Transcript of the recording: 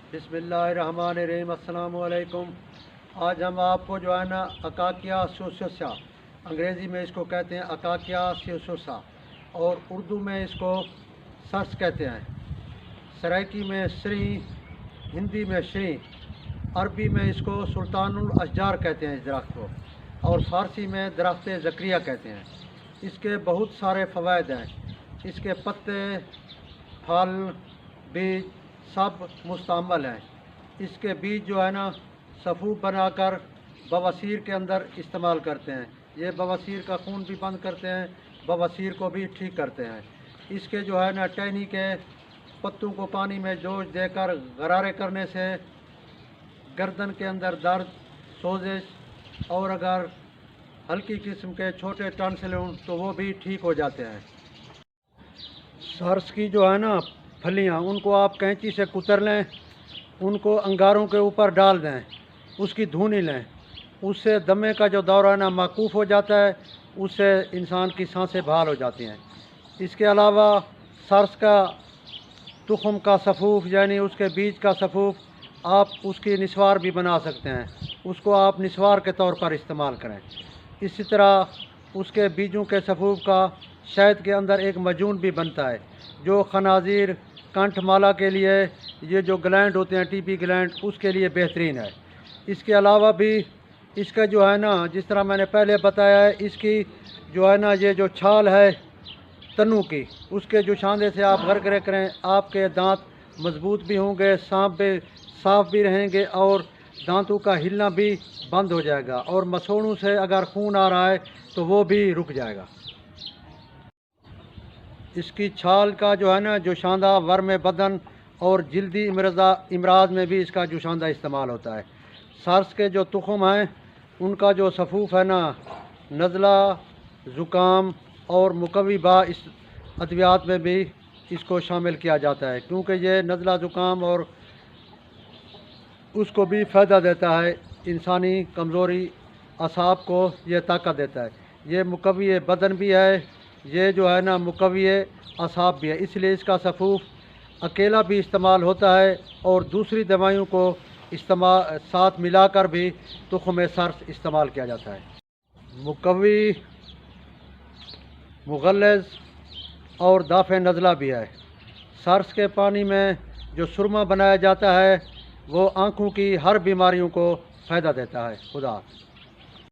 बिस्मिल्लाहिर्रहमानिर्रहीम। अस्सलाम वालेकुम। आज हम आपको जो है ना अकाकिया सूसुसा, अंग्रेज़ी में इसको कहते हैं अकाकिया सूसुसा और उर्दू में इसको सर्स कहते हैं। सराइकी में श्री, हिंदी में श्री, अरबी में इसको सुल्तानुल अशजार कहते हैं इस दरख्त को, और फ़ारसी में दरख्त ज़करिया कहते हैं। इसके बहुत सारे फ़वाइद हैं। इसके पत्ते, फल, बीज सब मुस्तअमल हैं। इसके बीज जो है ना सफ़ूफ बनाकर बवासीर के अंदर इस्तेमाल करते हैं। ये बवासीर का खून भी बंद करते हैं, बवासीर को भी ठीक करते हैं। इसके जो है ना टहनी के पत्तों को पानी में जोश देकर गरारे करने से गर्दन के अंदर दर्द, सोजिश और अगर हल्की किस्म के छोटे टॉन्सिल हों तो वो भी ठीक हो जाते हैं। सर्स की जो है ना फलियाँ, उनको आप कैंची से कुतर लें, उनको अंगारों के ऊपर डाल दें, उसकी धुनी लें। उससे दमे का जो दौरा ना माकूफ़ हो जाता है, उससे इंसान की सांसें बहाल हो जाती हैं। इसके अलावा सर्स का तुखम का सफ़ूफ यानी उसके बीज का सफ़ूफ, आप उसकी निस्वार भी बना सकते हैं। उसको आप निस्वार के तौर पर इस्तेमाल करें। इसी तरह उसके बीजों के सफ़ूफ का शहद के अंदर एक मजून भी बनता है जो खनाजीर, कंठमाला के लिए, ये जो ग्लैंड होते हैं टीपी ग्लैंड, उसके लिए बेहतरीन है। इसके अलावा भी इसका जो है ना, जिस तरह मैंने पहले बताया है, इसकी जो है ना ये जो छाल है तन्नू की, उसके जो शांदे से आप गरगरे करें, आपके दांत मजबूत भी होंगे, साफ भी रहेंगे और दांतों का हिलना भी बंद हो जाएगा, और मसूड़ों से अगर खून आ रहा है तो वो भी रुक जाएगा। इसकी छाल का जो है ना जोशांदा वर्म बदन और जल्दी इमराज में भी इसका जोशांदा इस्तेमाल होता है। सर्स के जो तुखम हैं उनका जो सफ़ूफ है ना, नज़ला, ज़ुकाम और मुकवी बा इस अद्वियात में भी इसको शामिल किया जाता है, क्योंकि ये नज़ला, ज़ुकाम और उसको भी फ़ायदा देता है। इंसानी कमज़ोरी, असाब को ये ताकत देता है। ये मुकवी बदन भी है, ये जो है ना मुकवी असाब भी है। इसलिए इसका सफ़ूफ अकेला भी इस्तेमाल होता है और दूसरी दवाइयों को इस्तेमाल साथ मिलाकर भी तुख़्म सर्स इस्तेमाल किया जाता है। मुकवी, मुग़ल्लिज़ और दाफ़े नज़ला भी है। सर्स के पानी में जो सुरमा बनाया जाता है वो आँखों की हर बीमारियों को फ़ायदा देता है। खुदा।